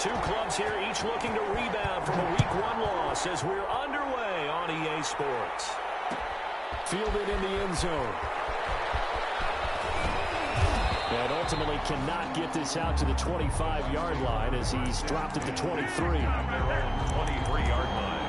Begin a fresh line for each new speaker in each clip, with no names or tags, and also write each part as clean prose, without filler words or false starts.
two clubs here, each looking to rebound from a Week 1 loss as we're underway on EA Sports. Fielded in the end zone. And ultimately cannot get this out to the 25-yard line as he's dropped at the 23. On their own 23-yard line.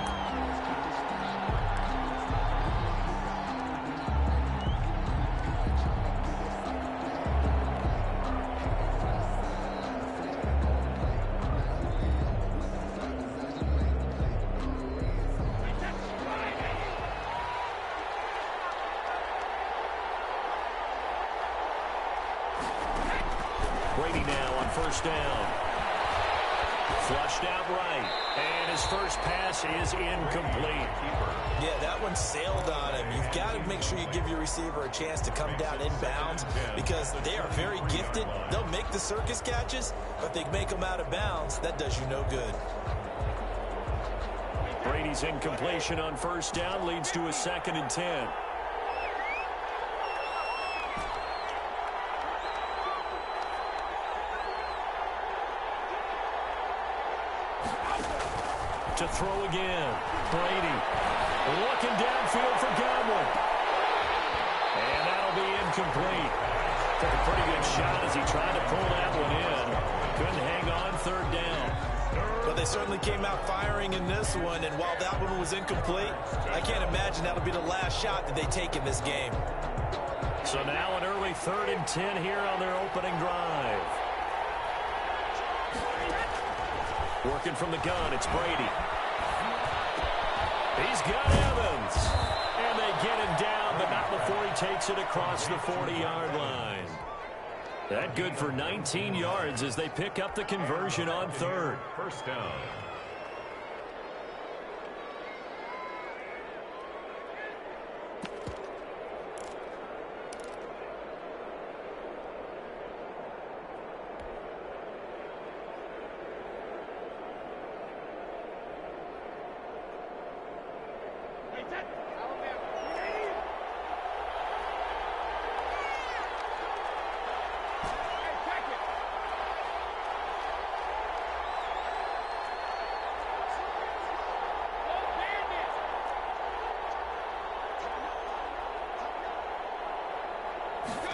Brady now on first down. Flushed out right. And his first pass is incomplete.
Yeah, that one sailed on him. You've got to make sure you give your receiver a chance to come down inbounds because they are very gifted. They'll make the circus catches, but they make them out of bounds. That does you no good.
Brady's incompletion on first down leads to a 2nd and 10. To throw again. Brady looking downfield for Godwin. And that'll be incomplete. Took a pretty good shot as he tried to pull that one in. Couldn't hang on 3rd down.
But they certainly came out firing in this one, and while that one was incomplete, I can't imagine that'll be the last shot that they take in this game.
So now an early 3rd and 10 here on their opening drive. Working from the gun, it's Brady. He's got Evans. And they get him down, but not before he takes it across the 40-yard line. That good for 19 yards as they pick up the conversion on 3rd. First down.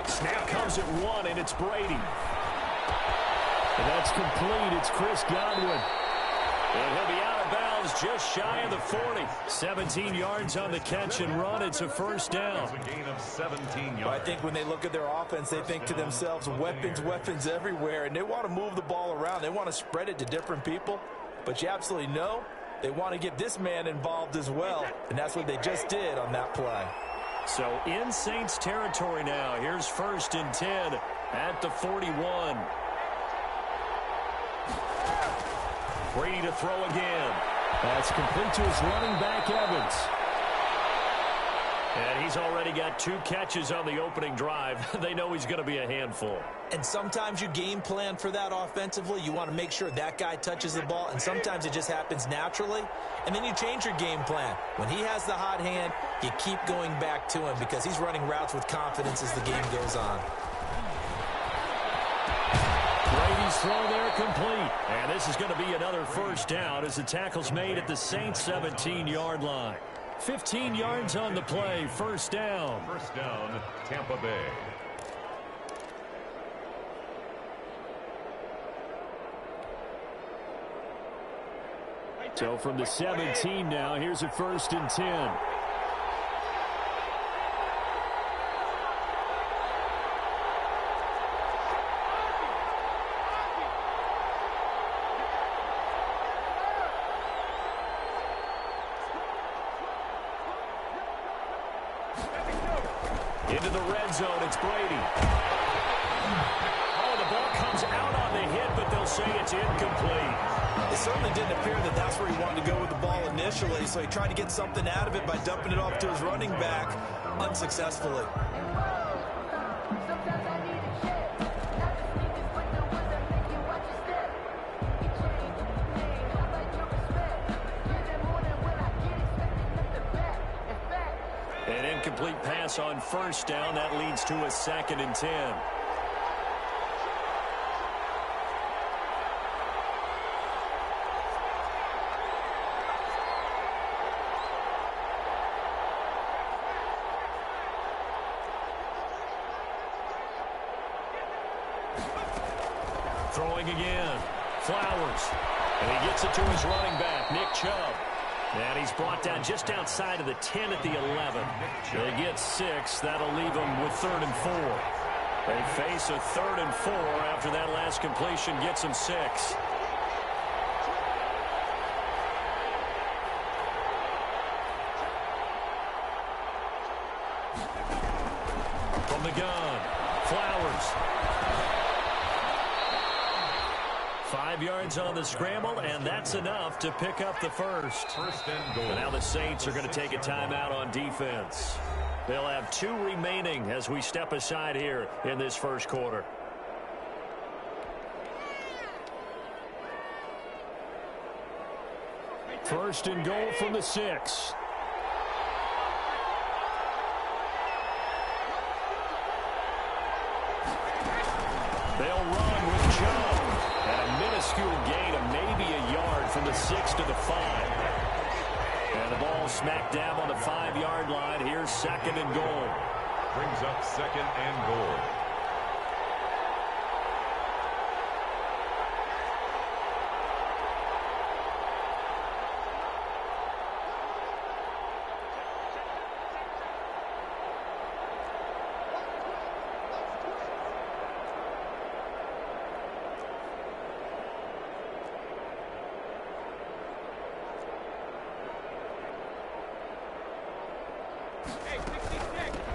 Snap comes at 1, and it's Brady. And that's complete. It's Chris Godwin. And he'll be out of bounds just shy of the 40. 17 yards on the catch and run. It's a first down.
It's a gain of 17 yards.
I think when they look at their offense, they think to themselves, weapons everywhere, and they want to move the ball around. They want to spread it to different people. But you absolutely know they want to get this man involved as well, and that's what they just did on that play.
So in Saints territory now. Here's 1st and 10 at the 41. Brady to throw again. That's complete to his running back, Evans. And he's already got 2 catches on the opening drive. They know he's going to be a handful.
And sometimes you game plan for that offensively. You want to make sure that guy touches the ball, and sometimes it just happens naturally. And then you change your game plan. When he has the hot hand, you keep going back to him because he's running routes with confidence as the game goes on.
Brady's throw there complete. And this is going to be another first down as the tackle's made at the Saints' 17-yard line. 15 yards on the play. First down.
First down, Tampa Bay.
So from the 17 now, here's a 1st and 10. Into the red zone, it's Brady. Oh, the ball comes out on the hit, but they'll say it's incomplete.
It certainly didn't appear that that's where he wanted to go with the ball initially, so he tried to get something out of it by dumping it off to his running back unsuccessfully.
An incomplete pass on first down. That leads to a 2nd and 10. Throwing again. Flowers. And he gets it to his running back, Nick Chubb. And he's brought down just outside of the 10 at the 11. They get 6. That'll leave them with 3rd and 4. They face a 3rd and 4 after that last completion gets them 6. From the gun, Flowers. 5 yards on the scramble, and that's enough to pick up the first.
First and goal.
And now the Saints are going to take a timeout on defense. They'll have 2 remaining as we step aside here in this first quarter. First and goal from the 6. They'll run with Chubb. And a minuscule gain of maybe a yard from the 6 to the 5. And the ball smack dab on the 5-yard line. Here's 2nd and goal.
Brings up 2nd and goal.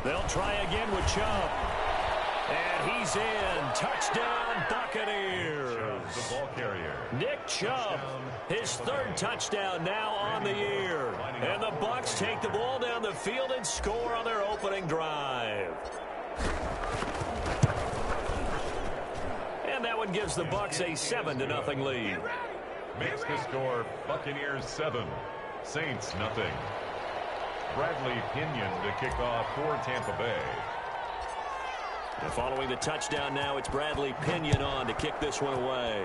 They'll try again with Chubb. And he's in. Touchdown, Buccaneers.
The ball carrier.
Nick Chubb, his 3rd touchdown now on the year. And the Bucs take the ball down the field and score on their opening drive. And that one gives the Bucs a 7-0 lead.
Makes the score Buccaneers 7, Saints nothing. Bradley Pinion to kick off for Tampa Bay.
And following the touchdown now, it's Bradley Pinion on to kick this one away.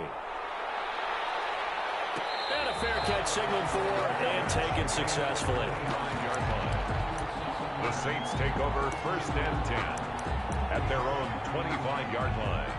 And a fair catch signaled for and taken successfully.
5-yard line. The Saints take over 1st and 10 at their own 25-yard line.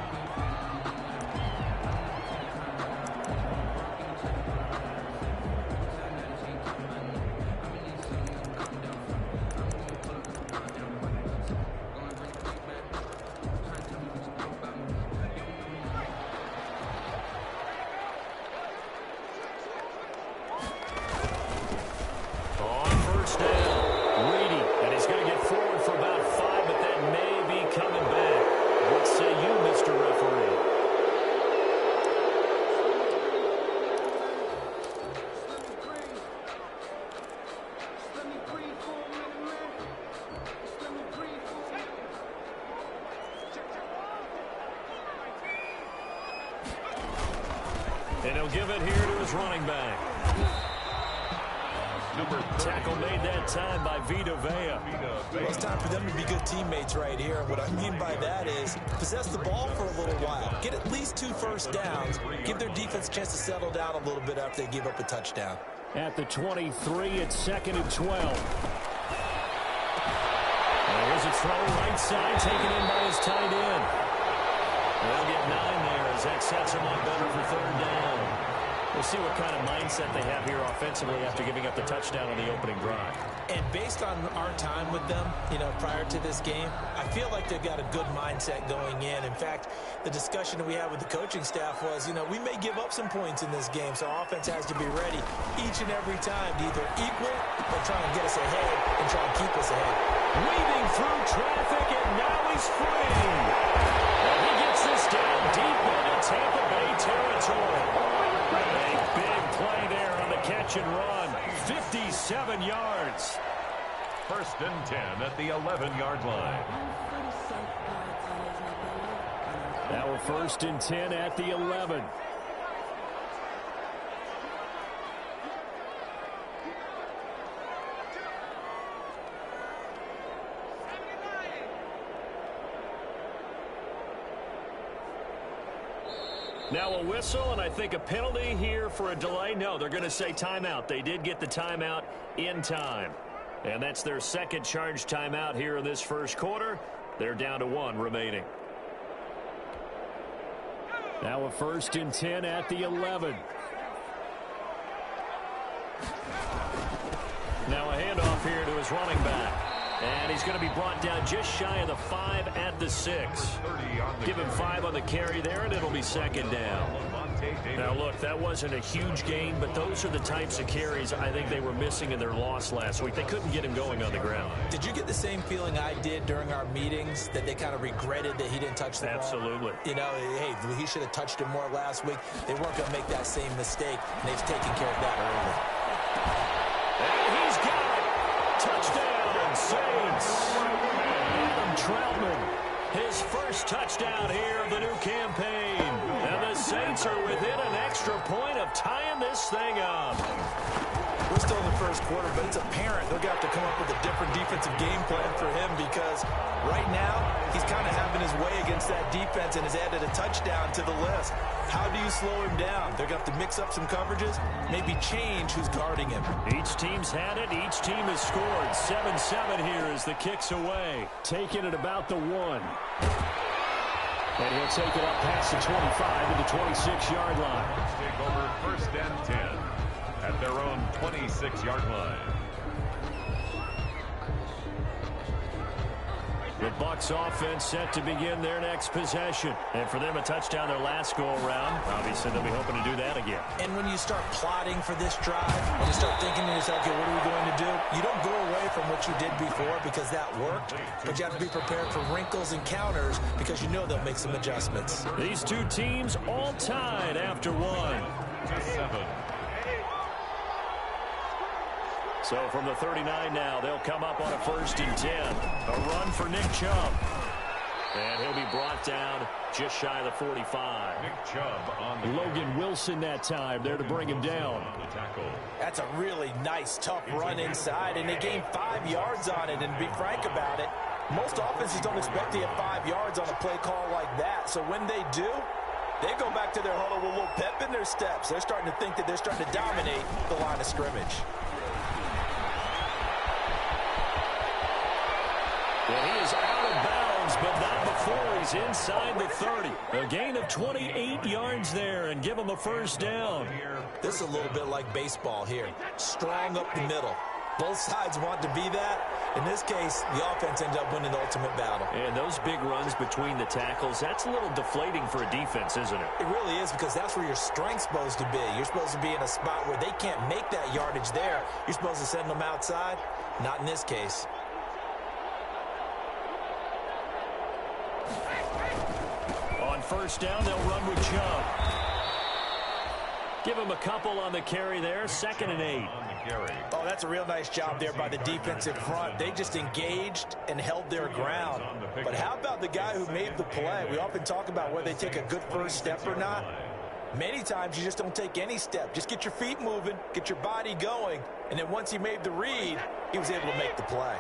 And he'll give it here to his running back. Tackle made that time by Vita Vea.
Well, it's time for them to be good teammates right here. And what I mean by that is possess the ball for a little while. Get at least 2 first downs. Give their defense a chance to settle down a little bit after they give up a touchdown.
At the 23, it's 2nd and 12. There's a throw right side taken in by his tight end. They'll get 9 there as that sets them up better for 3rd down. We'll see what kind of mindset they have here offensively after giving up the touchdown on the opening drive.
And based on our time with them, prior to this game, I feel like they've got a good mindset going in. In fact, the discussion that we had with the coaching staff was, we may give up some points in this game, so our offense has to be ready each and every time to either equal or try and get us ahead and try and keep us ahead.
Weaving through traffic, and now he's free. And he gets this down deep into Tampa Bay territory. A big play there on the catch and run. 57 yards.
1st and 10 at the 11-yard line.
Now we're 1st and 10 at the 11. Now a whistle, and I think a penalty here for a delay. No, they're going to say timeout. They did get the timeout in time. And that's their 2nd charge timeout here in this first quarter. They're down to 1 remaining. Now a 1st and 10 at the 11. Now a handoff here to his running back. And he's going to be brought down just shy of the 5 at the 6. Give him 5 on the carry there, and it'll be 2nd down. Now, look, that wasn't a huge gain, but those are the types of carries I think they were missing in their loss last week. They couldn't get him going on the ground.
Did you get the same feeling I did during our meetings, that they kind of regretted that he didn't touch the ball?
Absolutely.
You know, hey, he should have touched it more last week. They weren't going to make that same mistake, and they've taken care of that early.
And he's got it. Touchdown, Saints. Adam Troutman, his first touchdown here of the new campaign. And the Saints are within an extra point of tying this thing up.
We're still in the first quarter, but it's apparent they're going to have to come up with a different defensive game plan for him, because right now he's kind of having his way against that defense and has added a touchdown to the list. How do you slow him down? They're going to have to mix up some coverages, maybe change who's guarding him.
Each team's had it. Each team has scored. 7-7 here as the kick's away. Taking it about the 1. And he'll take it up past the 25 to the 26-yard line.
Let's take over 1st and 10 at their own 26-yard line.
The Bucs offense set to begin their next possession. And for them, a touchdown their last go-around. Obviously, they'll be hoping to do that again.
And when you start plotting for this drive, and you start thinking to yourself, okay, what are we going to do? You don't go away from what you did before because that worked, but you have to be prepared for wrinkles and counters because you know they'll make some adjustments.
These two teams all tied after 1.
7.
So from the 39 now, they'll come up on a 1st and 10. A run for Nick Chubb. And he'll be brought down just shy of the 45.
Nick Chubb on the
Logan Wilson that time there to bring him down.
on the tackle.
That's a really nice, tough run inside, and they gained 5 yards on it. And to be frank about it, most offenses don't expect to get 5 yards on a play call like that. So when they do, they go back to their huddle with a little pep in their steps. They're starting to think that they're starting to dominate the line of scrimmage.
Well, he is out of bounds, but not before he's inside the 30. A gain of 28 yards there, and give him a 1st down.
This is a little bit like baseball here. Strong up the middle. Both sides want to be that. In this case, the offense ends up winning the ultimate battle.
And those big runs between the tackles, that's a little deflating for a defense, isn't it?
It really is, because that's where your strength's supposed to be. You're supposed to be in a spot where they can't make that yardage there. You're supposed to send them outside. Not in this case.
On 1st down, they'll run with Chubb. Give him a couple on the carry there. 2nd and 8.
On the carry.
Oh, that's a real nice job there by the defensive front. They just engaged and held their ground. But how about the guy who made the play? We often talk about whether they take a good first step or not. Many times you just don't take any step. Just get your feet moving, get your body going, and then once he made the read, he was able to make the play.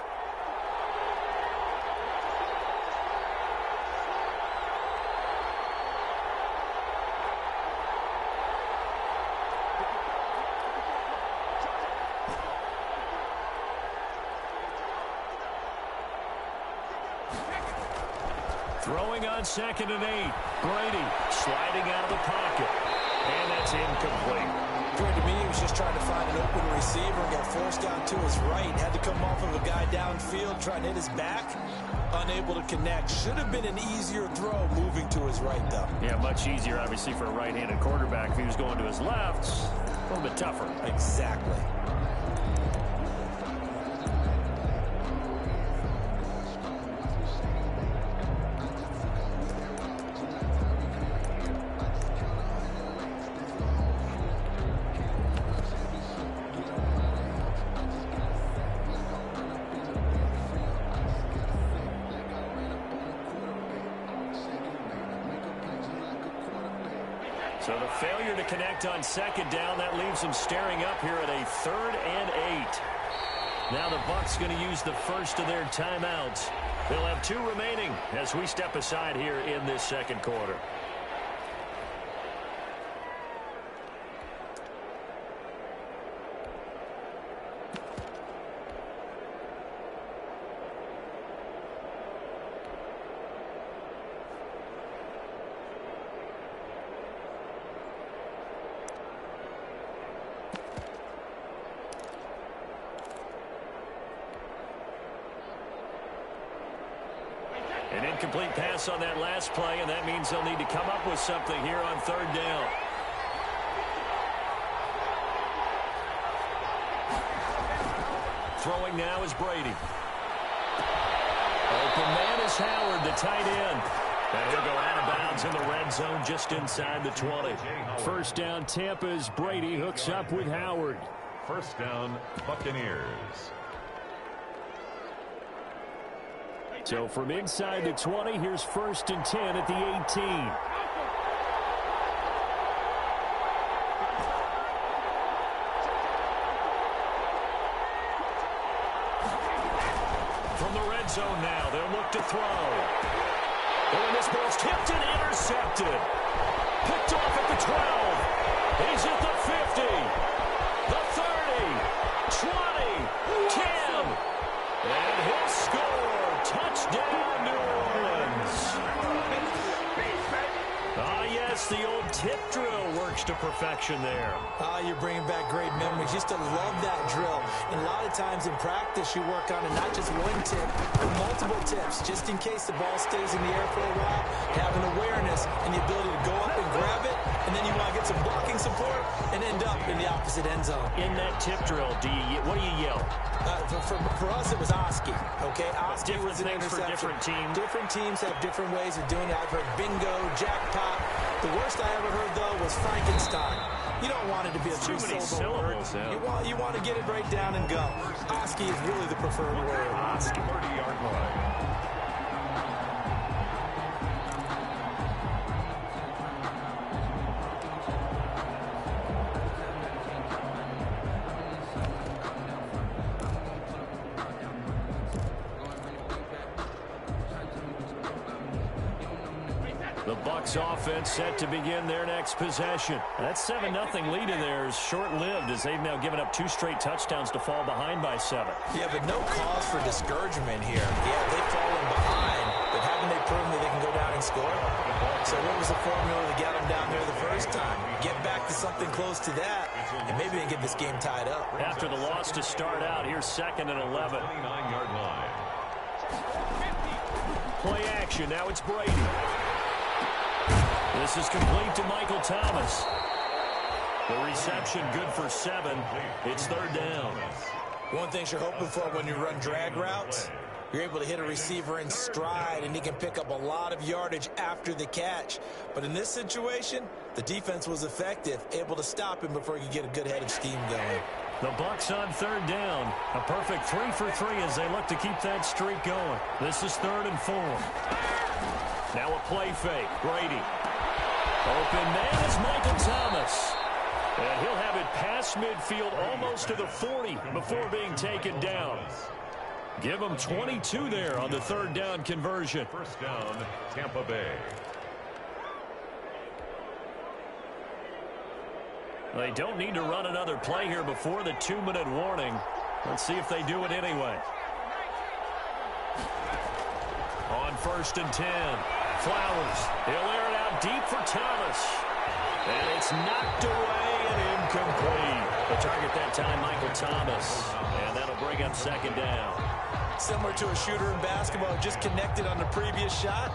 Throwing on 2nd and 8. Brady sliding out of the pocket. And that's incomplete.
According to me, he was just trying to find an open receiver and got forced out to his right. Had to come off of a guy downfield, trying to hit his back. Unable to connect. Should have been an easier throw moving to his right, though.
Yeah, much easier, obviously, for a right-handed quarterback. If he was going to his left, a little bit tougher.
Exactly.
So the failure to connect on 2nd down, that leaves them staring up here at a 3rd and 8. Now the Bucs going to use the first of their timeouts. They'll have 2 remaining as we step aside here in this 2nd quarter. incomplete pass on that last play, and that means they'll need to come up with something here on third down. Throwing now is Brady. Open man is Howard, the tight end. And he'll go out of bounds in the red zone just inside the 20. First down, Tampa's Brady hooks up with Howard.
First down, Buccaneers.
So from inside the 20, here's 1st and 10 at the 18. From the red zone now, they'll look to throw. And this ball's tipped and intercepted. Picked off at the 12. He's at the 50. The 30. 20. 10. And he'll score. Touchdown, New Orleans. Ah, yes, the old tip drill works to perfection there.
You're bringing back great memories. Used to love that drill. And a lot of times in practice, you work on it, not just one tip, but multiple tips, just in case the ball stays in the air for a while. Having awareness and the ability to go up and grab it, and then you want to get some blocking support and end up in the opposite end zone.
In that tip drill, what do you yell?
For us, it was Oski. Okay, Oski was an
things for
interception.
different teams.
Different teams have different ways of doing it. I've heard bingo, jackpot. The worst I ever heard, though, was Frankenstein. You don't want it to be a
Too many
three-syllable word.
syllables,
You want to get it right down and go. Oski is really the preferred word.
Oski, 30-yard line.
The Bucs offense set to begin their next possession. That 7-0 lead in there is short-lived as they've now given up 2 straight touchdowns to fall behind by 7.
Yeah, but no cause for discouragement here. Yeah, they've fallen behind, but haven't they proven that they can go down and score? So what was the formula to get them down there the first time? Get back to something close to that, and maybe they can get this game tied up.
After the loss to start out, here's 2nd and 11.
29-yard line.
Play action. Now it's Brady. This is complete to Michael Thomas. The reception good for 7. It's 3rd down.
One thing you're hoping for when you run drag routes, you're able to hit a receiver in stride, and he can pick up a lot of yardage after the catch. But in this situation, the defense was effective, able to stop him before he could get a good head of steam going.
The Bucs on 3rd down. A perfect 3 for 3 as they look to keep that streak going. This is 3rd and 4. Now a play fake. Brady. Open man is Michael Thomas. And he'll have it past midfield almost to the 40 before being taken down. Give him 22 there on the 3rd down conversion.
First down, Tampa Bay.
They don't need to run another play here before the 2-minute warning. Let's see if they do it anyway. On 1st and 10. Flowers. He'll air it out deep for Thomas. And it's knocked away and incomplete. The target that time, Michael Thomas. And that'll bring up 2nd down.
Similar to a shooter in basketball, just connected on the previous shot.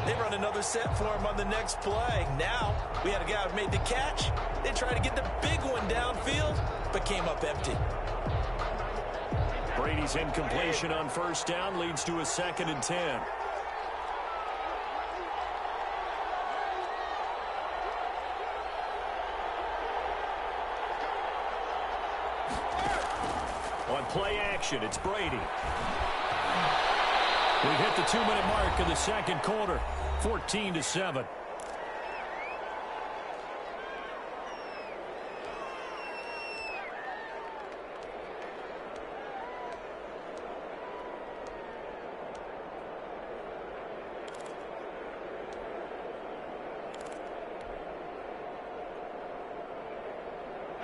They run another set for him on the next play. Now, we had a guy who made the catch. They tried to get the big one downfield, but came up empty.
Brady's incompletion on 1st down leads to a 2nd and 10. On play action, it's Brady. We hit the 2-minute mark in the 2nd quarter, 14-7.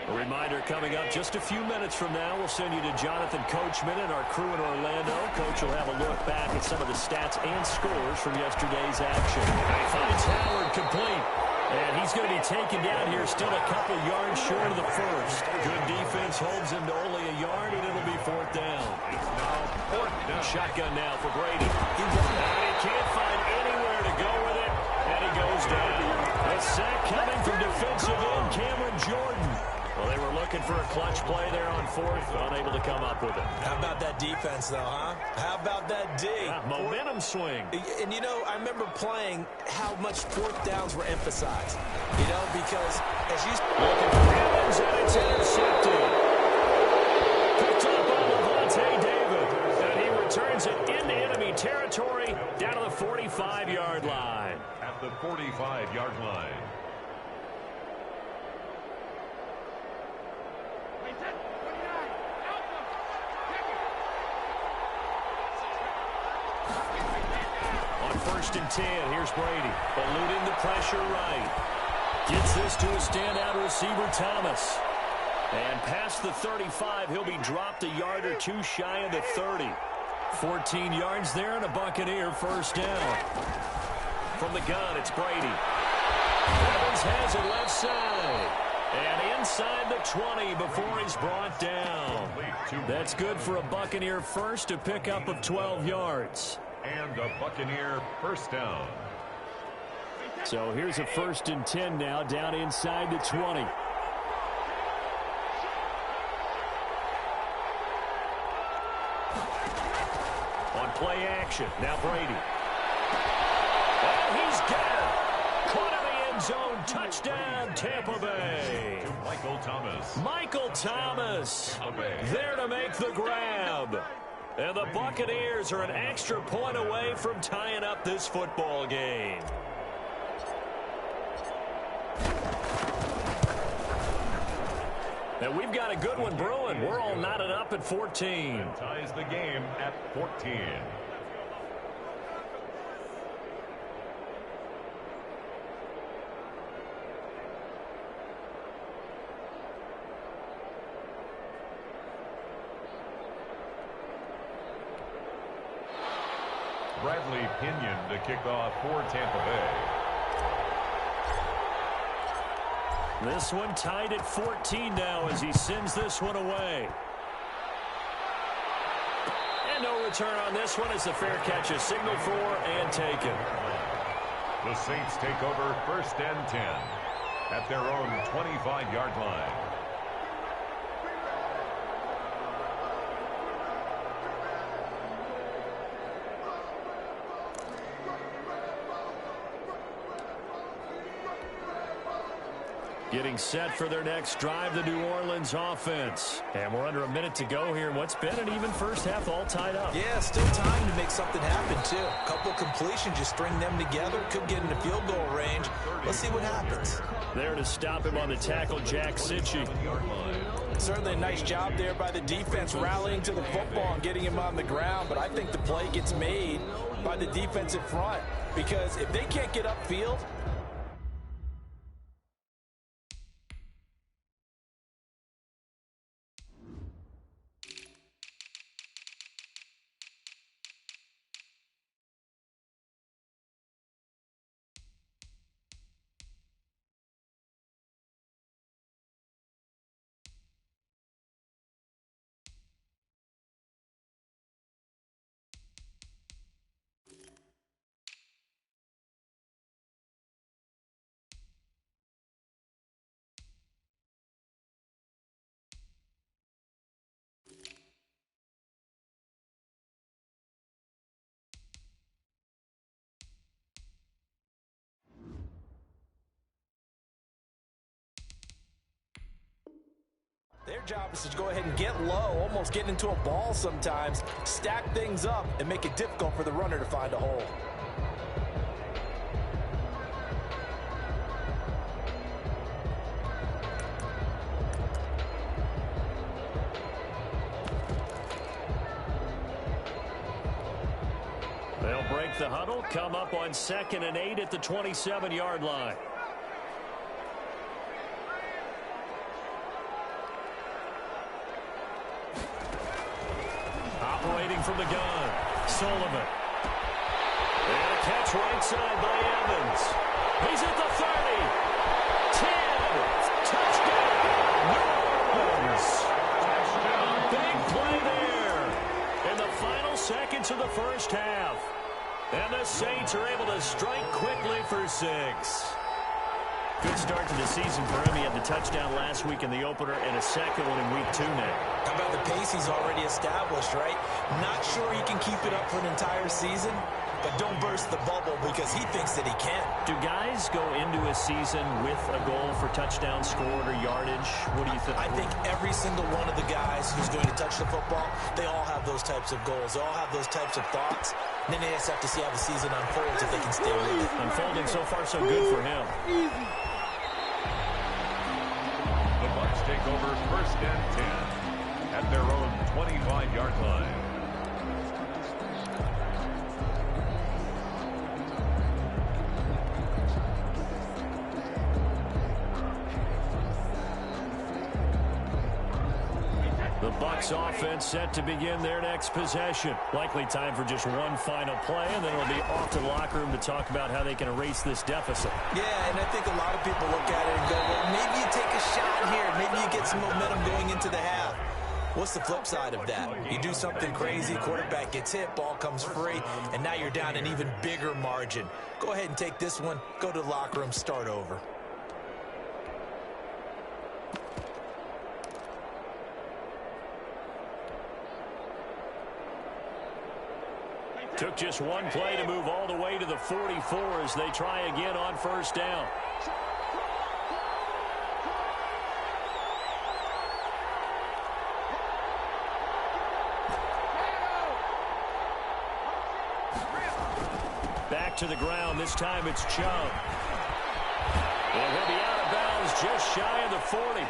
A reminder coming up just a few minutes from now. We'll send you to Jonathan Coachman and our crew in Orlando. Coach will have a look back at some of the stats and scores from yesterday's action. He finds Howard complete. And he's going to be taken down here, still a couple yards short of the first. Good defense holds him to only a yard, and it'll be 4th down. Shotgun now for Brady. He can't find sack coming from defensive end Cameron Jordan. Well, they were looking for a clutch play there on fourth, unable to come up with it.
How about that defense, though, huh? How about that D?
Yeah, momentum swing.
And, you know, I remember playing how much fourth downs were emphasized, you know, because as you...
Looking for Evans, and it's intercepted. Picked up by Levante David, and he returns it into enemy territory down to the 45-yard line.
At the 45-yard line.
First and 10, here's Brady, eluding the pressure right. Gets this to a standout receiver, Thomas. And past the 35, he'll be dropped a yard or two shy of the 30. 14 yards there and a Buccaneer first down. From the gun, it's Brady. Evans has it left side. And inside the 20 before he's brought down. That's good for a Buccaneer first, a pickup of 12 yards.
And a Buccaneer first down.
So here's a first and 10 now, down inside the 20. On play action, now Brady. And he's got it. Caught in the end zone, touchdown, Tampa Bay.
To Michael Thomas.
Michael Thomas there to make the grab. And the Buccaneers are an extra point away from tying up this football game. And we've got a good one brewing. We're all knotted up at 14.
And ties the game at 14. Bradley Pinion to kick off for Tampa Bay.
This one tied at 14 now as he sends this one away. And no return on this one as the fair catch is signaled for and taken.
The Saints take over first and 10 at their own 25-yard line.
Getting set for their next drive, the New Orleans offense. And we're under a minute to go here in what's been an even first half, all tied up.
Yeah, still time to make something happen, too. A couple completions, you string them together, could get into field goal range. Let's see what happens.
There to stop him on the tackle, jerzeeguy62's.
Certainly a nice job there by the defense rallying to the football and getting him on the ground, but I think the play gets made by the defensive front because if they can't get upfield, their job is to go ahead and get low, almost get into a ball sometimes, stack things up, and make it difficult for the runner to find a hole.
They'll break the huddle, come up on 2nd and 8 at the 27-yard line. Operating from the gun, Sullivan. And a catch right side by Evans. He's at the 30. 10. Touchdown. New Orleans. Big play there in the final seconds of the first half. And the Saints are able to strike quickly for 6. Good start to the season for him. He had the touchdown last week in the opener and a second one in week 2 now.
How about the pace he's already established, right? Not sure he can keep it up for an entire season, but don't burst the bubble because he thinks that he can.
Do guys go into a season with a goal for touchdown scored or yardage? What do you think?
I think every single one of the guys who's going to touch the football, they all have those types of goals. They all have those types of thoughts. And then they just have to see how the season unfolds if they can stay with it.
Unfolding so far so good for him.
The Bucs take over 1st and 10 at their own 25-yard line.
The Bucs offense set to begin their next possession. Likely time for just one final play, and then it'll be off to the locker room to talk about how they can erase this deficit.
Yeah, and I think a lot of people look at it and go, well, maybe you take a shot here. Maybe you get some momentum going into the half. What's the flip side of that? You do something crazy, quarterback gets hit, ball comes free, and now you're down an even bigger margin. Go ahead and take this one, go to the locker room, start over.
Took just one play to move all the way to the 44 as they try again on 1st down. Back to the ground. This time it's Chubb. And he'll be out of bounds just shy of the 40.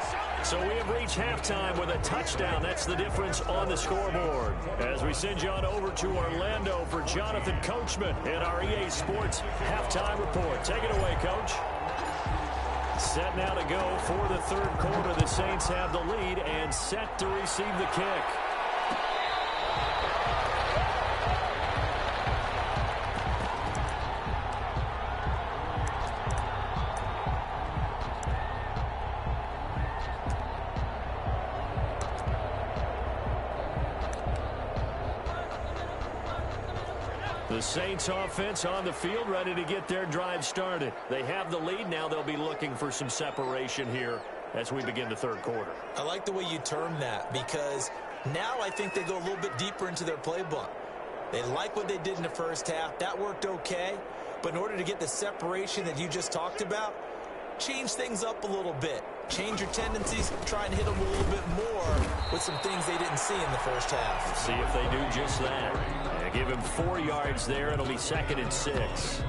So we have reached halftime with a touchdown. That's the difference on the scoreboard. As we send you on over to Orlando for Jonathan Coachman in our EA Sports Halftime Report. Take it away, Coach. Set now to go for the 3rd quarter. The Saints have the lead and set to receive the kick. The Saints offense on the field, ready to get their drive started. They have the lead. Now they'll be looking for some separation here as we begin the 3rd quarter.
I like the way you term that because now I think they go a little bit deeper into their playbook. They like what they did in the 1st half. That worked okay. But in order to get the separation that you just talked about, change things up a little bit. Change your tendencies, try and hit them a little bit more with some things they didn't see in the 1st half.
See if they do just that. Give him 4 yards there. It'll be 2nd and 6.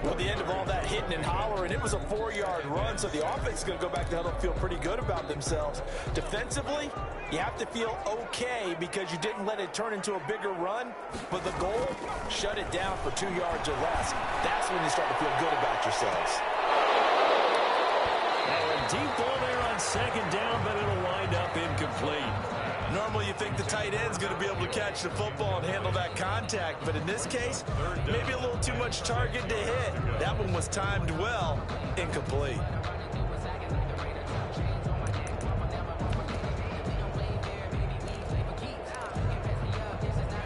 Well, at the end of all that hitting and hollering, it was a 4-yard run, so the offense is going to go back to the huddle and feel pretty good about themselves. Defensively, you have to feel okay because you didn't let it turn into a bigger run, but the goal, shut it down for 2 yards or less. That's when you start to feel good about yourselves.
Now a deep ball there on 2nd down, but it'll wind up incomplete.
Normally you think the tight end's going to be able to catch the football and handle that contact, but in this case, maybe a little too much target to hit. That one was timed well, incomplete.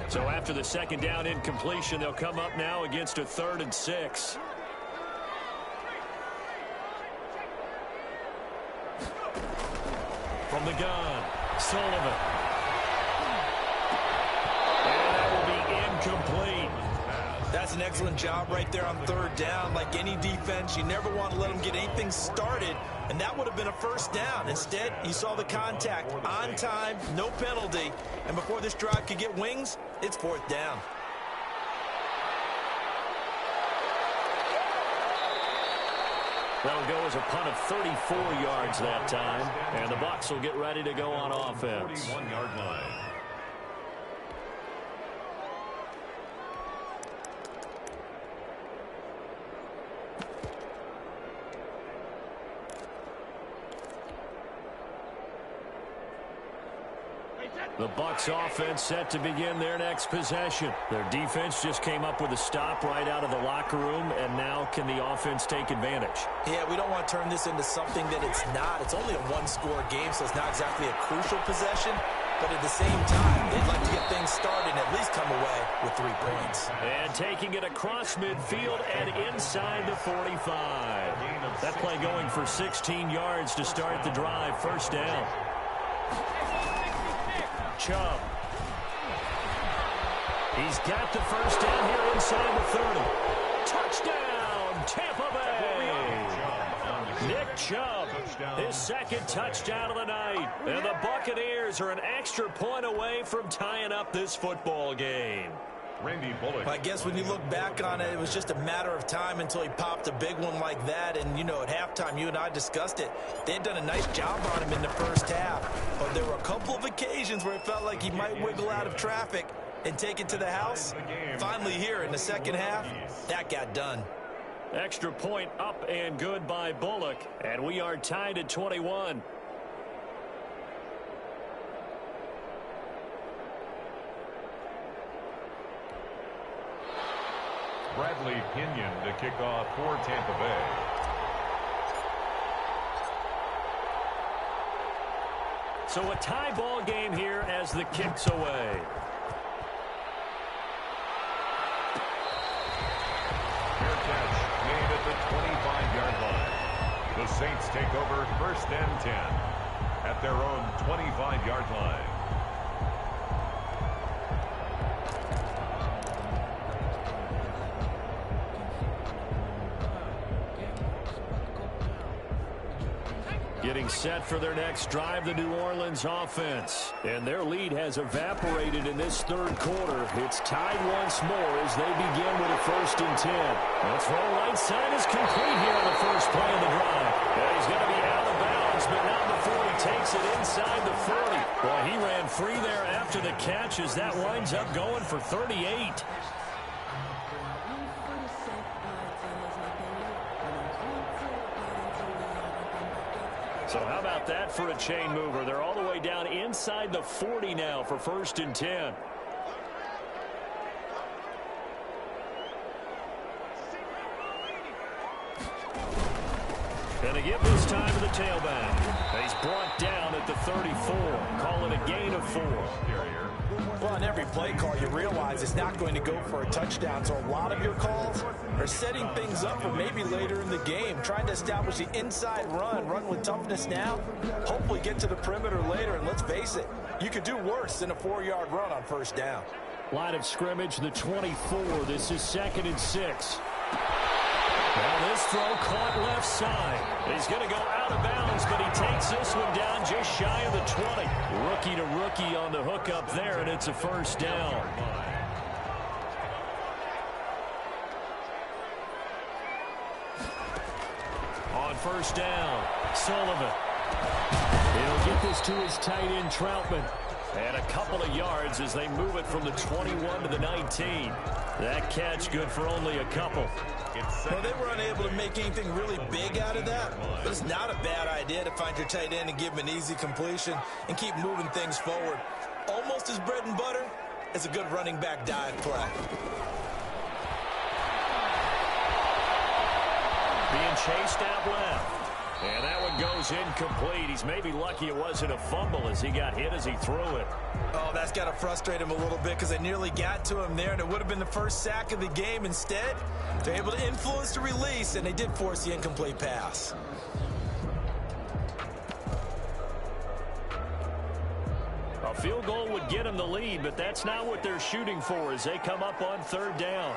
So after the 2nd down incompletion, they'll come up now against a 3rd and 6. From the gun, Sullivan. And that will be incomplete.
That's an excellent job right there on 3rd down. Like any defense, you never want to let them get anything started, and that would have been a 1st down. Instead, you saw the contact on time, no penalty, and before this drive could get wings, it's 4th down.
That'll go as a punt of 34 yards that time. And the Bucs will get ready to go on offense.
41-yard line.
The Bucs offense set to begin their next possession. Their defense just came up with a stop right out of the locker room, and now can the offense take advantage?
Yeah, we don't want to turn this into something that it's not. It's only a 1-score game, so it's not exactly a crucial possession. but at the same time, they'd like to get things started and at least come away with 3 points.
And taking it across midfield and inside the 45. That play going for 16 yards to start the drive. First down. Chubb. He's got the first down here inside the 30. Touchdown, Tampa Bay. Nick Chubb, his second touchdown of the night. And the Buccaneers are an extra point away from tying up this football game.
Randy Bullock.
I guess when you look back on it, it was just a matter of time until he popped a big one like that. And, you know, at halftime, you and I discussed it. They had done a nice job on him in the first half. But there were a couple of occasions where it felt like he might wiggle out of traffic and take it to the house. Finally here in the second half, that got done.
Extra point up and good by Bullock. And we are tied at 21.
Bradley Pinion to kick off for Tampa Bay.
So a tie ball game here as the kick's away.
Fair catch made at the 25-yard line. The Saints take over first and 10 at their own 25-yard line.
Getting set for their next drive, the New Orleans offense. And their lead has evaporated in this third quarter. It's tied once more as they begin with a first and 10. The throw right side is complete here on the first play of the drive. And he's going to be out of bounds, but now before he takes it inside the 40. Boy, he ran free there after the catch as that winds up going for 38. So how about that for a chain mover? They're all the way down inside the 40 now for first and 10. And a give this time to the tailback. He's brought down at the 34. Call it a gain of 4.
Well, on every play call, you realize it's not going to go for a touchdown. So a lot of your calls are setting things up for maybe later in the game, trying to establish the inside run with toughness now, hopefully get to the perimeter later. And let's face it, you could do worse than a 4-yard run on first down.
Line of scrimmage, the 24. This is second and 6. Now this throw caught left side. He's going to go out of bounds, but he takes this one down just shy of the 20. Rookie to rookie on the hook up there, and it's a first down. On first down, Sullivan. He'll get this to his tight end, Troutman. And a couple of yards as they move it from the 21 to the 19. That catch good for only a couple.
Well, they were unable to make anything really big out of that. But it's not a bad idea to find your tight end and give him an easy completion and keep moving things forward. Almost as bread and butter as a good running back dive play.
Being chased out left. And that one goes incomplete. He's maybe lucky it wasn't a fumble as he got hit as he threw it.
Oh, that's got to frustrate him a little bit because they nearly got to him there, and it would have been the first sack of the game. Instead, they're able to influence the release, and they did force the incomplete pass.
A field goal would get them the lead, but that's not what they're shooting for as they come up on third down.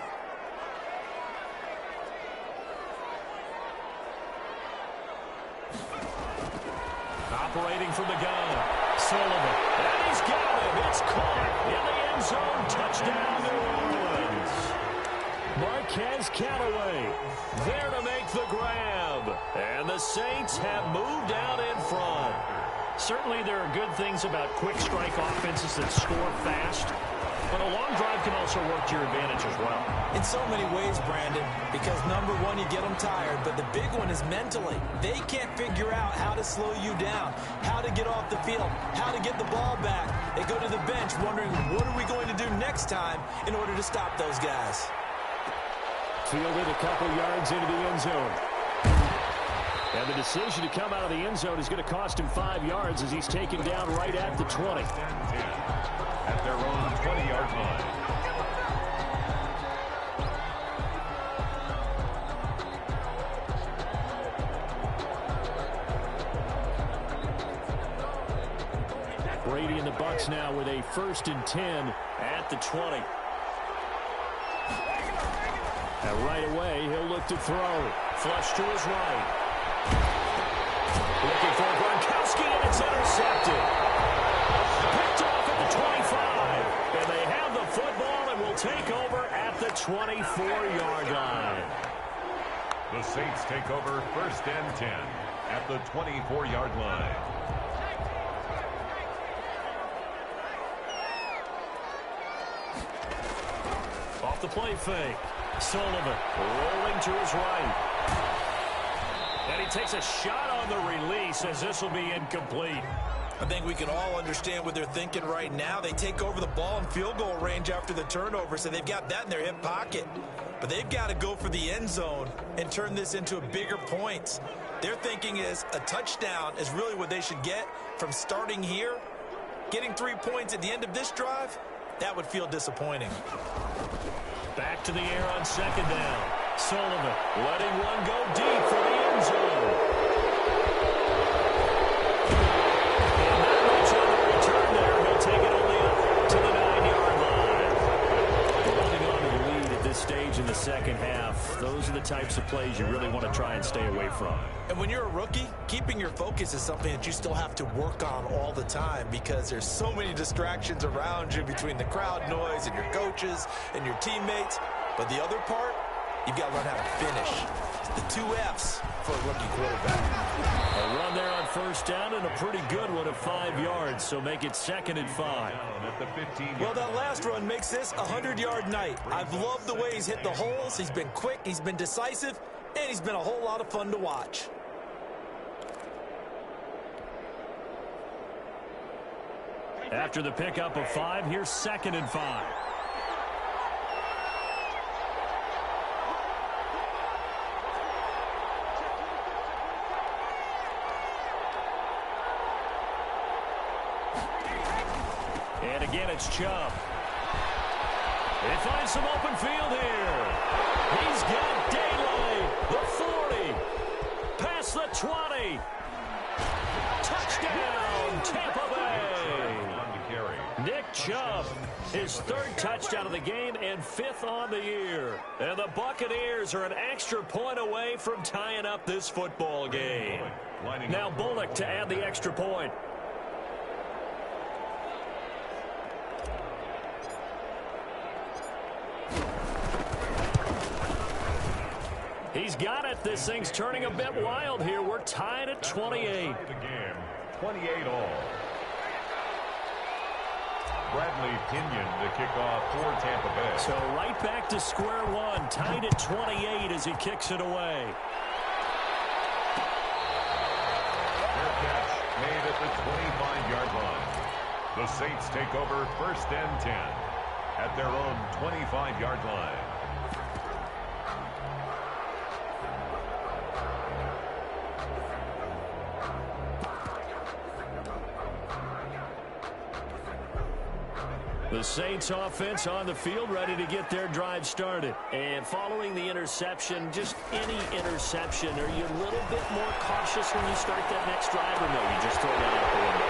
Operating from the gun, Sullivan. And he's got him. It's caught in the end zone. Touchdown, New Orleans. Marquez Callaway there to make the grab. And the Saints have moved out in front. Certainly there are good things about quick strike offenses that score fast. But a long drive can also work to your advantage as well.
In so many ways, Brandon, because number one, you get them tired, but the big one is mentally. They can't figure out how to slow you down, how to get off the field, how to get the ball back. They go to the bench wondering, what are we going to do next time in order to stop those guys?
Fielded a couple yards into the end zone. And the decision to come out of the end zone is going to cost him 5 yards as he's taken down right at the 20.
At their own 20-yard line.
Brady and the Bucs now with a 1st and 10 at the 20. And right away, he'll look to throw. Flush to his right. Looking for Gronkowski, and it's intercepted. Picked off at the 25. And they have the football and will take over at the 24-yard line.
The Saints take over 1st and 10 at the 24-yard line.
Off the play fake. Sullivan rolling to his right. And he takes a shot on the release as this will be incomplete.
I think we can all understand what they're thinking right now. They take over the ball in field goal range after the turnover, so they've got that in their hip pocket. But they've got to go for the end zone and turn this into a bigger point. Their thinking is a touchdown is really what they should get from starting here. Getting 3 points at the end of this drive, that would feel disappointing.
Back to the air on 2nd down. Sullivan letting one go deep for the end zone. And not much on the return there. He'll take it only up to the 9-yard line. Holding on to the lead at this stage in the second half. Those are the types of plays you really want to try and stay away from.
And when you're a rookie, keeping your focus is something that you still have to work on all the time because there's so many distractions around you between the crowd noise and your coaches and your teammates. But the other part, you've got to learn how to finish. It's the 2 F's for a rookie quarterback.
A run there on 1st down and a pretty good one of 5 yards, so make it 2nd and 5.
Well, that last run makes this a 100-yard night. I've loved the way he's hit the holes. He's been quick, he's been decisive, and he's been a whole lot of fun to watch.
After the pickup of 5, here's 2nd and 5. And again, it's Chubb. They find some open field here. He's got Daly, the 40, past the 20. Touchdown, Tampa Bay. Nick Chubb, his 3rd touchdown of the game and 5th on the year. And the Buccaneers are an extra point away from tying up this football game. Now Bullock to add the extra point. He's got it. This thing's turning a bit wild here. We're tied at 28.
The game, 28 all. Bradley Pinion to kick off for Tampa Bay.
So right back to square one, tied at 28 as he kicks it away.
Fair catch made at the 25-yard line. The Saints take over 1st and 10 at their own 25-yard line.
The Saints offense on the field, ready to get their drive started. And following the interception, just any interception, are you a little bit more cautious when you start that next drive, or no, you just throw that out the window?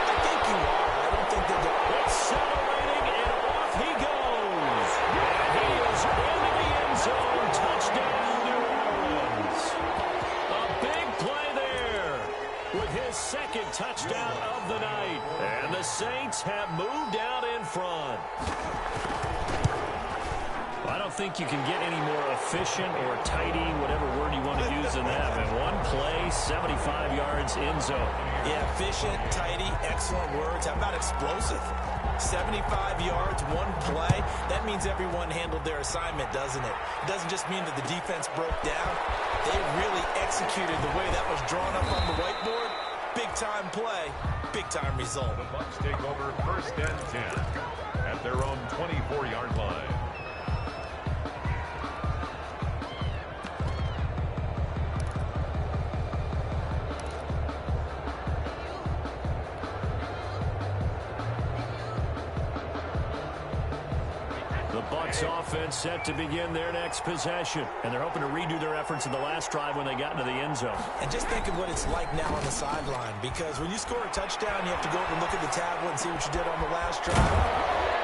I think you are. I don't think that
accelerating, and off he goes. And he is into the end zone. Touchdown, New Orleans. A big play there with his 2nd touchdown of the night. And the Saints have moved out in front. I don't think you can get any more efficient or tidy, whatever word you want to use in that. And one play, 75 yards in zone.
Yeah, efficient, tidy, excellent words. How about explosive? 75 yards, one play. That means everyone handled their assignment, doesn't it? It doesn't just mean that the defense broke down. They really executed the way that was drawn up on the whiteboard. Big-time play, big-time result.
The Bucs take over 1st and 10 at their own 24-yard line.
Bucs offense set to begin their next possession. And they're hoping to redo their efforts in the last drive when they got into the end zone.
And just think of what it's like now on the sideline, because when you score a touchdown, you have to go over and look at the tablet and see what you did on the last drive.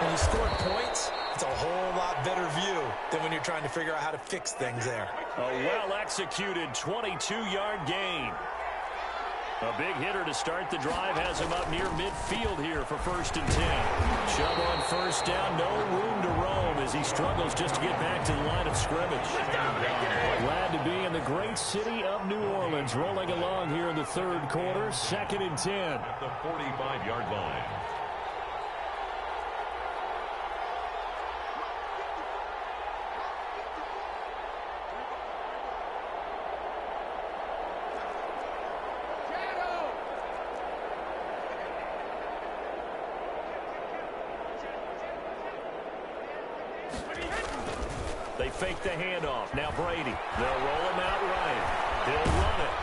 When you score points, it's a whole lot better view than when you're trying to figure out how to fix things there.
A well-executed 22-yard gain. A big hitter to start the drive has him up near midfield here for 1st and 10. Chubb on 1st down, no room to roam as he struggles just to get back to the line of scrimmage. Glad to be in the great city of New Orleans, rolling along here in the 3rd quarter, 2nd and 10.
At the 45-yard line.
They fake the handoff. Now Brady. They'll roll him out right. He'll run it.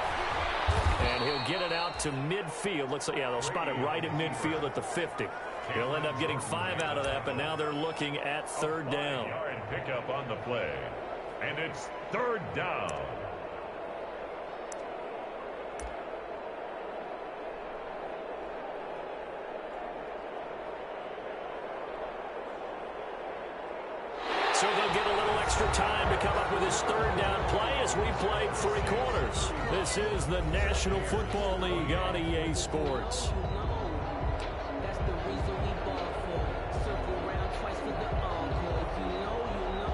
And he'll get it out to midfield. Looks like, yeah, they'll spot it right at midfield at the 50. He'll end up getting 5 out of that, but now they're looking at 3rd down.
Yard pickup on the play. And it's 3rd down.
So they'll get a little extra time to come up with his 3rd down play as we played 3 quarters. This is the National Football League on EA Sports.
That's the reason we ball for. Circle around twice with the encore. If you know, you know.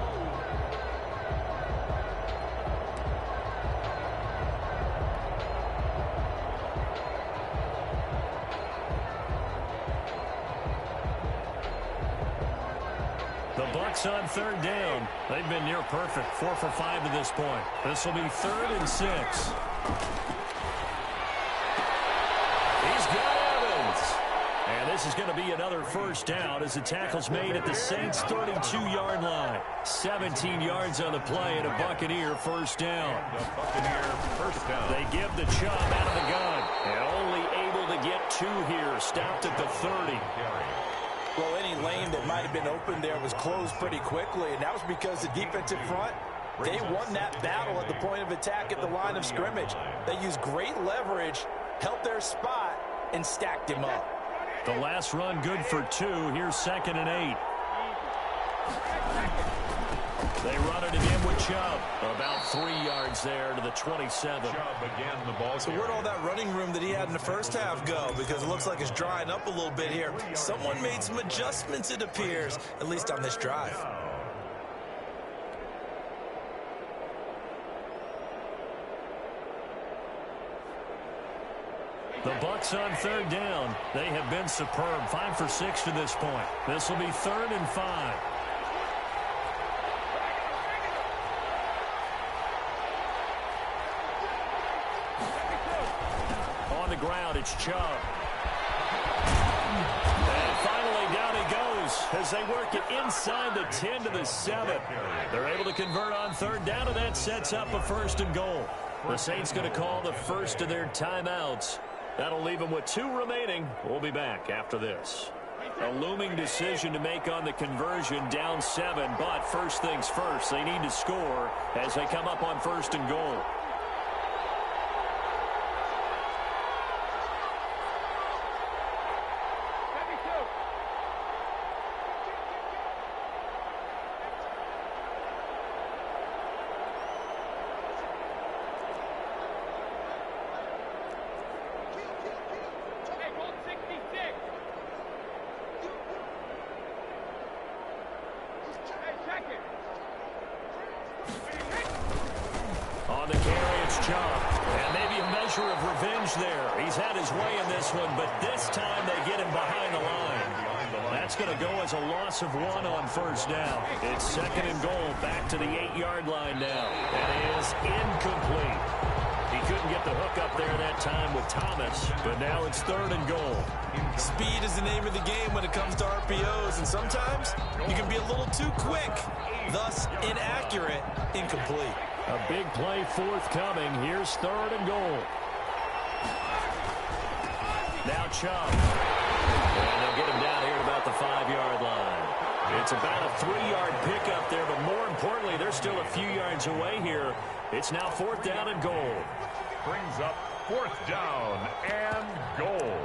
The Bucs on 3rd down. They've been near perfect, 4 for 5 to this point. This will be 3rd and 6. He's got Evans. And this is going to be another 1st down as the tackle's made at the Saints' 32-yard line. 17 yards on the play and a Buccaneer 1st down.
The Buccaneer 1st down.
They give the Chubb out of the gun. And only able to get 2 here. Stopped at the 30.
Well, any lane that might have been open there was closed pretty quickly, and that was because the defensive front, they won that battle at the point of attack at the line of scrimmage. They used great leverage, helped their spot, and stacked him up.
The last run good for 2. Here's 2nd and 8. They run it again with Chubb. About 3 yards there to the 27.
Chubb again, the ball.
So where'd all that running room that he had in the first half go? Because it looks like it's drying up a little bit here. Someone made some adjustments, it appears, at least on this drive.
The Bucs on 3rd down. They have been superb. 5 for 6 to this point. This will be 3rd and 5. On the ground, it's Chubb. And finally down he goes as they work it inside the 10 to the 7. They're able to convert on 3rd down, and that sets up a 1st and goal. The Saints going to call the first of their timeouts. That'll leave them with 2 remaining. We'll be back after this. A looming decision to make on the conversion, down 7, but first things first, they need to score as they come up on 1st and goal. On the carry, it's Chubb. And maybe a measure of revenge there. He's had his way in this one, but this time they get him behind the line. That's going to go as a loss of 1 on 1st down. It's 2nd and goal, back to the 8-yard line now. And it is incomplete. He couldn't get the hook up there that time with Thomas, but now it's 3rd and goal.
Speed is the name of the game when it comes to RPOs, and sometimes you can be a little too quick, thus inaccurate, incomplete.
A big play forthcoming. Here's 3rd and goal. Now Chubb. And they'll get him down here at about the 5-yard line. It's about a 3-yard pickup there, but more importantly, they're still a few yards away here. It's now 4th down and goal.
Brings up 4th down and goal.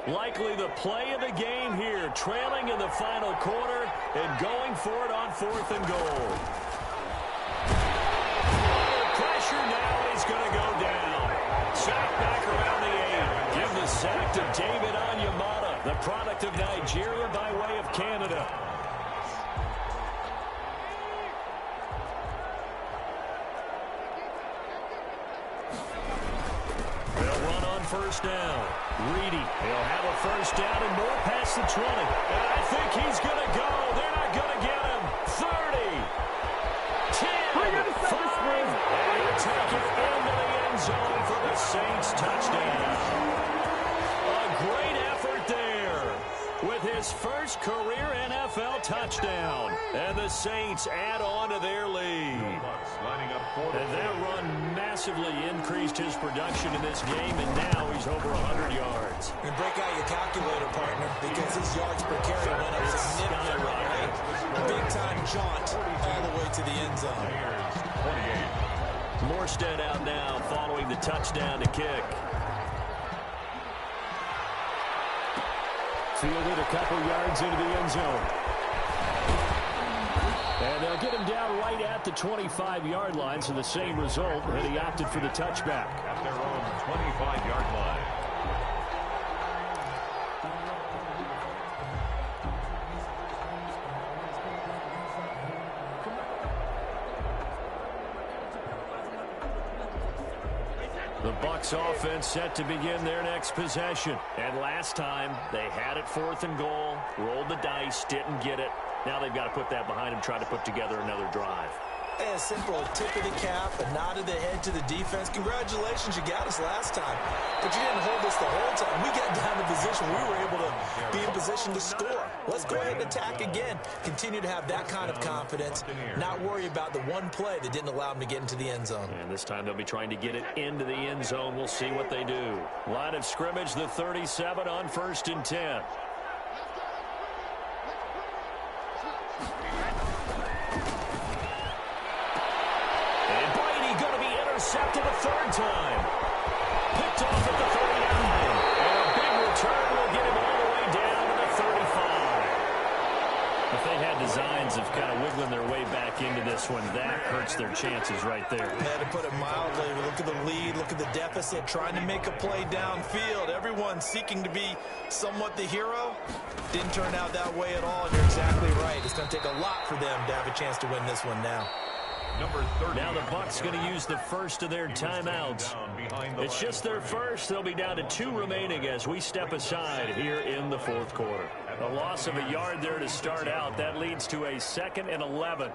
Likely the play of the game here, trailing in the final quarter and going for it on 4th and goal. Under pressure now, he's going to go down. Sack back around the 8. Give the sack to David Onyemata, the product of Nigeria by way of Canada. They'll run on 1st down. Reedy, he'll have a 1st down and more past the 20. And I think he's going to go. They're not going to get him. 30, 10, 5, and he'll take it into the end zone for the Saints touchdown. A great effort there with his first career NFL touchdown. And the Saints add on to their lead. And that run massively increased his production in this game, and now he's over 100 yards.
And break out your calculator, partner, because his yards per carry went up significantly. A big-time jaunt all the way to the end zone.
Morstead out now following the touchdown to kick. Fielded a couple yards into the end zone. And they'll get him down right at the 25-yard line, so the same result, and he opted for the touchback.
At their own 25-yard line.
The Bucs offense set to begin their next possession. And last time, they had it 4th and goal, rolled the dice, didn't get it. Now they've got to put that behind them, try to put together another drive.
Hey, a simple tip of the cap, a nod of the head to the defense. Congratulations, you got us last time. But you didn't hold us the whole time. We got down to position. We were able to be in position to score. Let's go ahead and attack again. Continue to have that kind of confidence. Not worry about the one play that didn't allow them to get into the end zone.
And this time they'll be trying to get it into the end zone. We'll see what they do. Line of scrimmage, the 37 on 1st and 10. Intercepted a 3rd time. Picked off at the 39. And a big return will get him all the way down to the 35. If they had designs of kind of wiggling their way back into this one, that hurts their chances right there.
Yeah, to put it mildly, look at the lead, look at the deficit, trying to make a play downfield. Everyone seeking to be somewhat the hero. Didn't turn out that way at all, and you're exactly right. It's going to take a lot for them to have a chance to win this one now.
Now the Bucs going to use the first of their timeouts. It's just their first. They'll be down to 2 remaining as we step aside here in the 4th quarter. A loss of a yard there to start out. That leads to a 2nd and 11.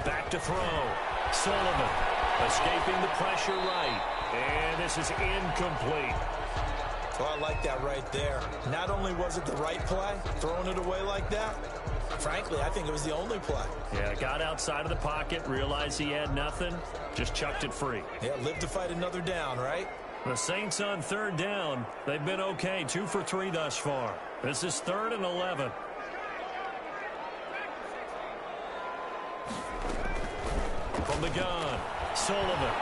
Back to throw. Sullivan escaping the pressure right. And this is incomplete.
Well, I like that right there. Not only was it the right play, throwing it away like that, frankly, I think it was the only play.
Yeah, got outside of the pocket, realized he had nothing, just chucked it free.
Yeah, live to fight another down, right?
The Saints on 3rd down. They've been okay, 2 for 3 thus far. This is 3rd and 11. From the gun, Sullivan.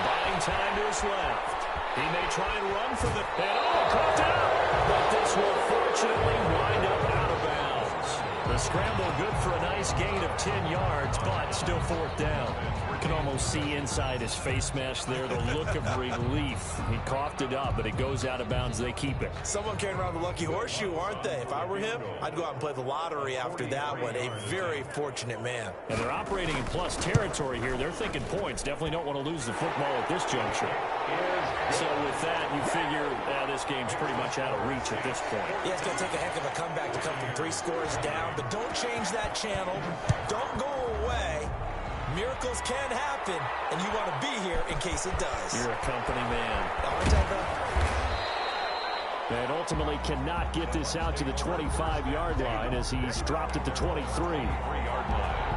Buying time to his left. He may try and run for the... And caught out! But this will fortunately wind up out of bounds. The scramble good for a nice gain of 10 yards, but still 4th down. You can almost see inside his face mask there the look of relief. He coughed it up, but it goes out of bounds. They keep it.
Someone carrying around the lucky horseshoe, aren't they? If I were him, I'd go out and play the lottery after that one. A very fortunate man.
And they're operating in plus territory here. They're thinking points. Definitely don't want to lose the football at this juncture. So with that, you figure this game's pretty much out of reach at this point.
Yeah, it's going to take a heck of a comeback to come from 3 scores down, but don't change that channel. Don't go away. miracles can happen, and you want to be here in case it does.
You're a company man.
Aren't I, bro?
And ultimately cannot get this out to the 25-yard line as he's dropped at the 23.
3-yard line.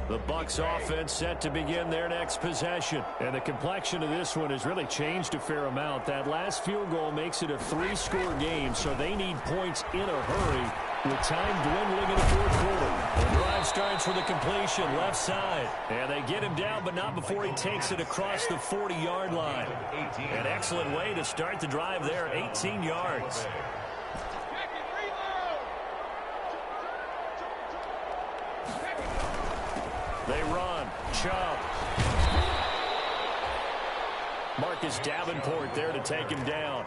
The Bucs offense set to begin their next possession. And the complexion of this one has really changed a fair amount. That last field goal makes it a 3-score game, so they need points in a hurry with time dwindling in the fourth quarter. The drive starts with a completion left side. And they get him down, but not before he takes it across the 40-yard line. An excellent way to start the drive there, 18 yards. They run. Chubb. Marcus Davenport there to take him down.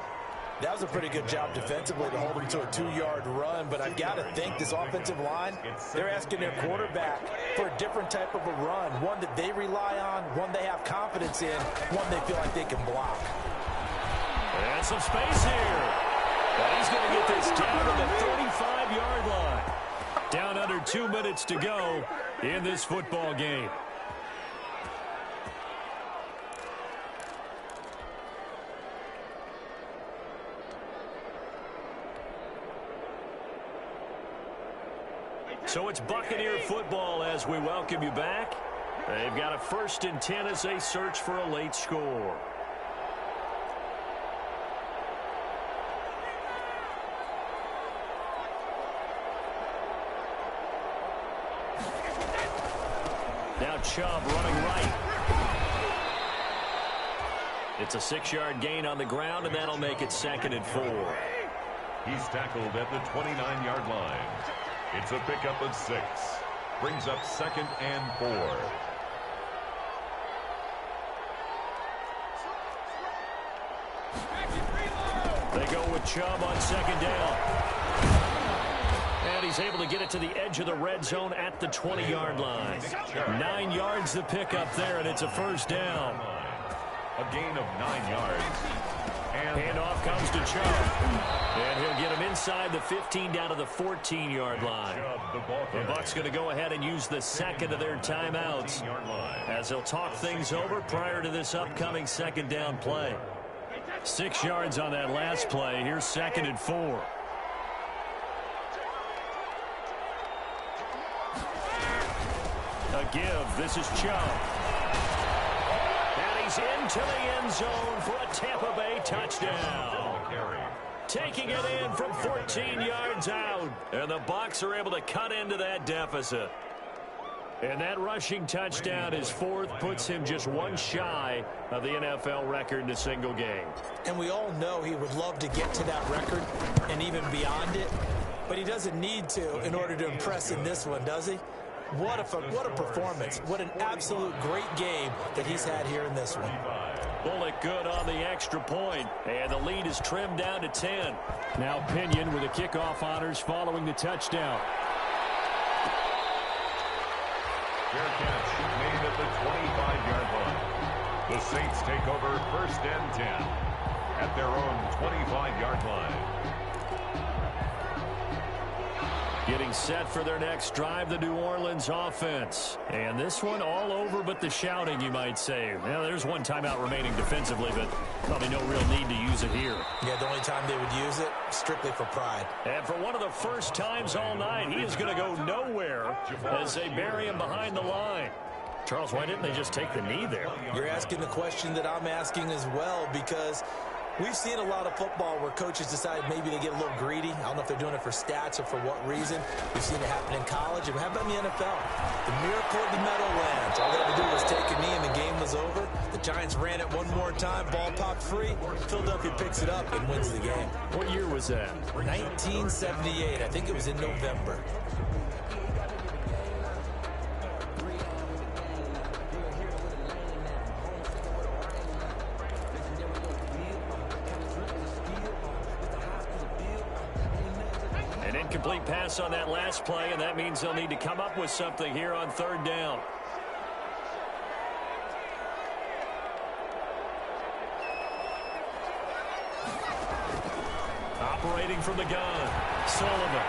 That was a pretty good job defensively to hold him to a 2-yard run, but I've got to think this offensive line, they're asking their quarterback for a different type of a run, one that they rely on, one they have confidence in, one they feel like they can block.
And some space here. And he's going to get this down to the 35-yard line. Down under 2 minutes to go in this football game. So it's Buccaneer football as we welcome you back. They've got a 1st and 10 as they search for a late score. Now Chubb running right. It's a 6-yard gain on the ground, and that'll make it 2nd and 4.
He's tackled at the 29-yard line. It's a pickup of 6. Brings up 2nd and 4.
They go with Chubb on 2nd down. And he's able to get it to the edge of the red zone at the 20-yard line. 9 yards the pickup there, and it's a 1st down.
A gain of 9 yards. And
handoff comes to Chubb. And he'll get him inside the 15 down to the 14-yard line. The Bucs going to go ahead and use the 2nd of their timeouts as they'll talk things over prior to this upcoming 2nd down play. 6 yards on that last play. Here's 2nd and 4. A give. This is Chubb. And he's into the end zone for a Tampa Bay touchdown. Taking it in from 14 yards out. And the Bucs are able to cut into that deficit. And that rushing touchdown, his 4th, puts him just one shy of the NFL record in a single game.
And we all know he would love to get to that record and even beyond it. But he doesn't need to in order to impress in this one, does he? What a performance. What an absolute great game that he's had here in this one.
Bullet good on the extra point, and the lead is trimmed down to 10. Now Pinion with the kickoff honors following the touchdown.
Fair catch made at the 25-yard line. The Saints take over 1st and 10 at their own 25-yard line.
Getting set for their next drive, the New Orleans offense. And this one all over but the shouting, you might say. Well, there's one timeout remaining defensively, but probably no real need to use it here.
Yeah, the only time they would use it, strictly for pride.
And for one of the first times all night, he is going to go nowhere as they bury him behind the line. Charles, why didn't they just take the knee there?
You're asking the question that I'm asking as well, because we've seen a lot of football where coaches decide maybe they get a little greedy. I don't know if they're doing it for stats or for what reason. We've seen it happen in college. And how about in the NFL? The miracle of the Meadowlands. All they had to do was take a knee and the game was over. The Giants ran it one more time. Ball popped free. Philadelphia picks it up and wins the game.
What year was that?
1978. I think it was in November.
Incomplete pass on that last play, and that means they'll need to come up with something here on third down. Operating from the gun, Sullivan.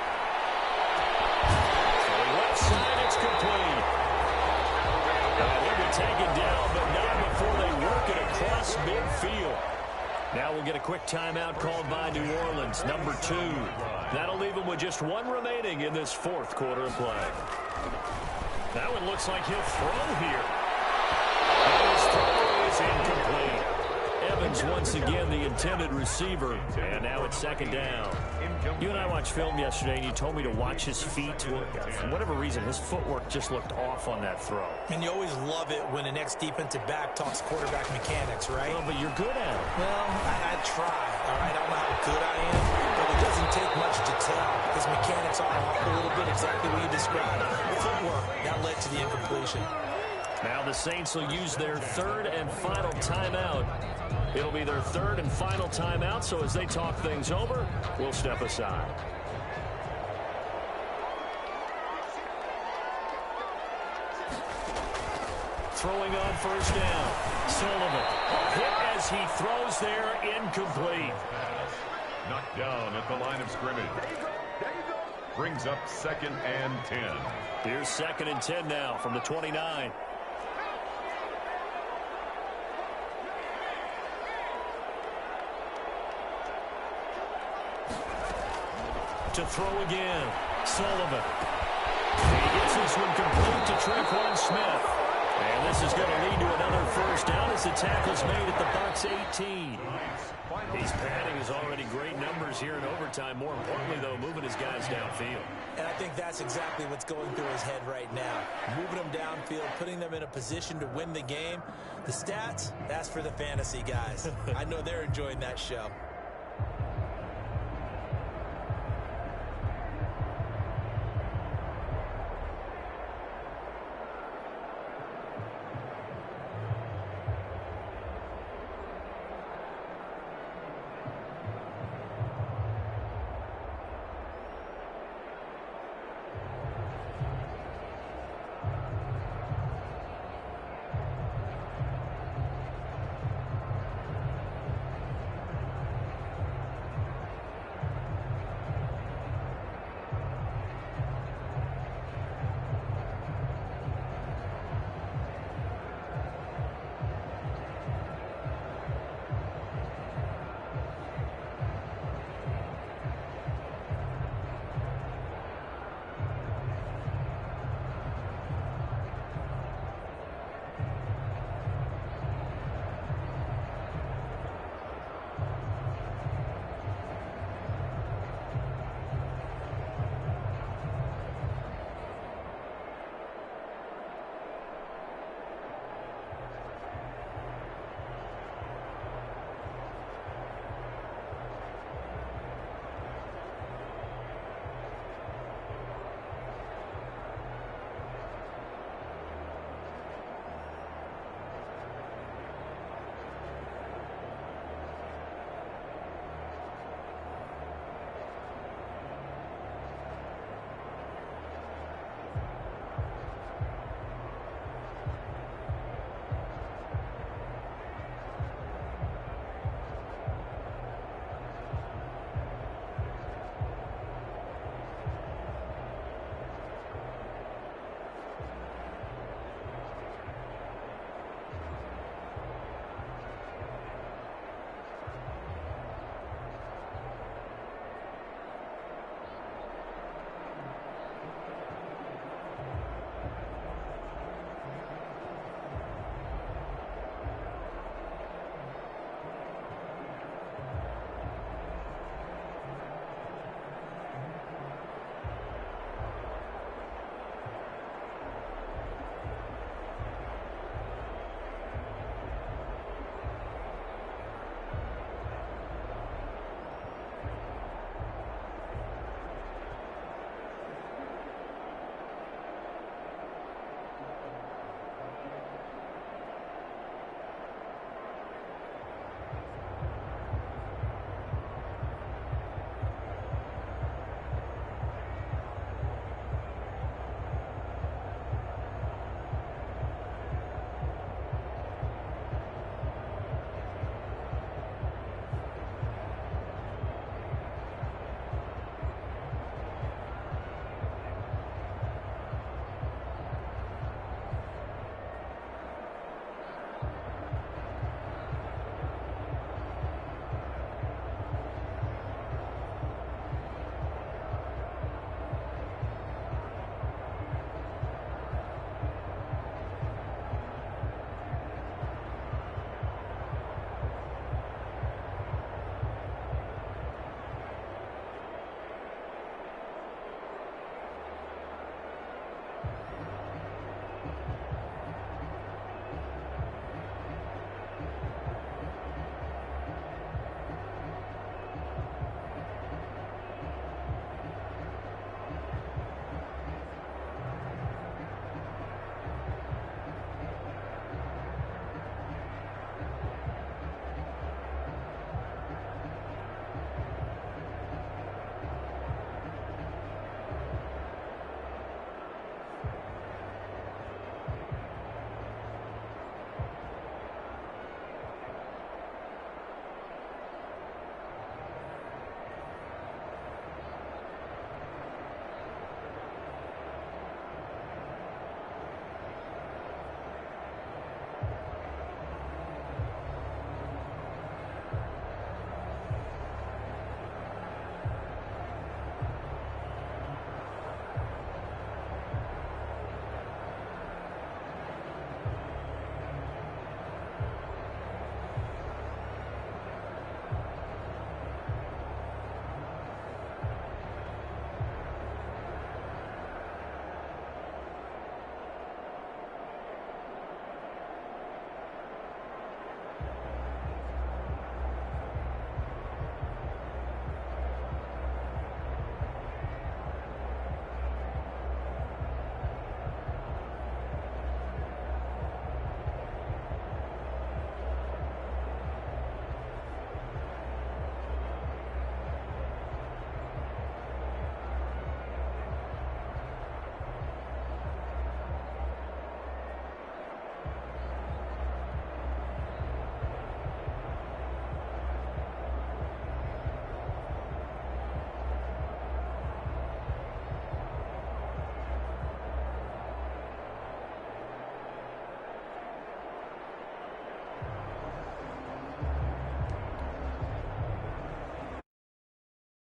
Left side, it's complete. They were taken down, but not before they work it across midfield. Now we'll get a quick timeout called by New Orleans, number 2. That'll leave them with just 1 remaining in this fourth quarter of play. That one looks like he'll throw here. And his throw is incomplete. Evans once again the intended receiver, and now it's second down. You and I watched film yesterday, and you told me to watch his feet. For whatever reason, his footwork just looked off on that throw.
And you always love it when an ex-defensive back talks quarterback mechanics, right?
Well, but you're good at it.
Well, I try, all right? I don't know how good I am, but it doesn't take much to tell. His mechanics are off a little bit, exactly what you described. The footwork, that led to the incompletion.
Now the Saints will use their third and final timeout. It'll be their third and final timeout, so as they talk things over, we'll step aside. Throwing on first down, Sullivan. Hit as he throws there, incomplete.
Knocked down at the line of scrimmage. Brings up 2nd and 10.
Here's 2nd and 10 now from the 29. To throw again, Sullivan. He gets this one complete to Tre'Quan Smith. And this is going to lead to another first down as the tackle's made at the Bucs 18. He's padding his already great numbers here in overtime. More importantly, though, moving his guys downfield.
And I think that's exactly what's going through his head right now. Moving them downfield, putting them in a position to win the game. The stats, that's for the fantasy guys. I know they're enjoying that show.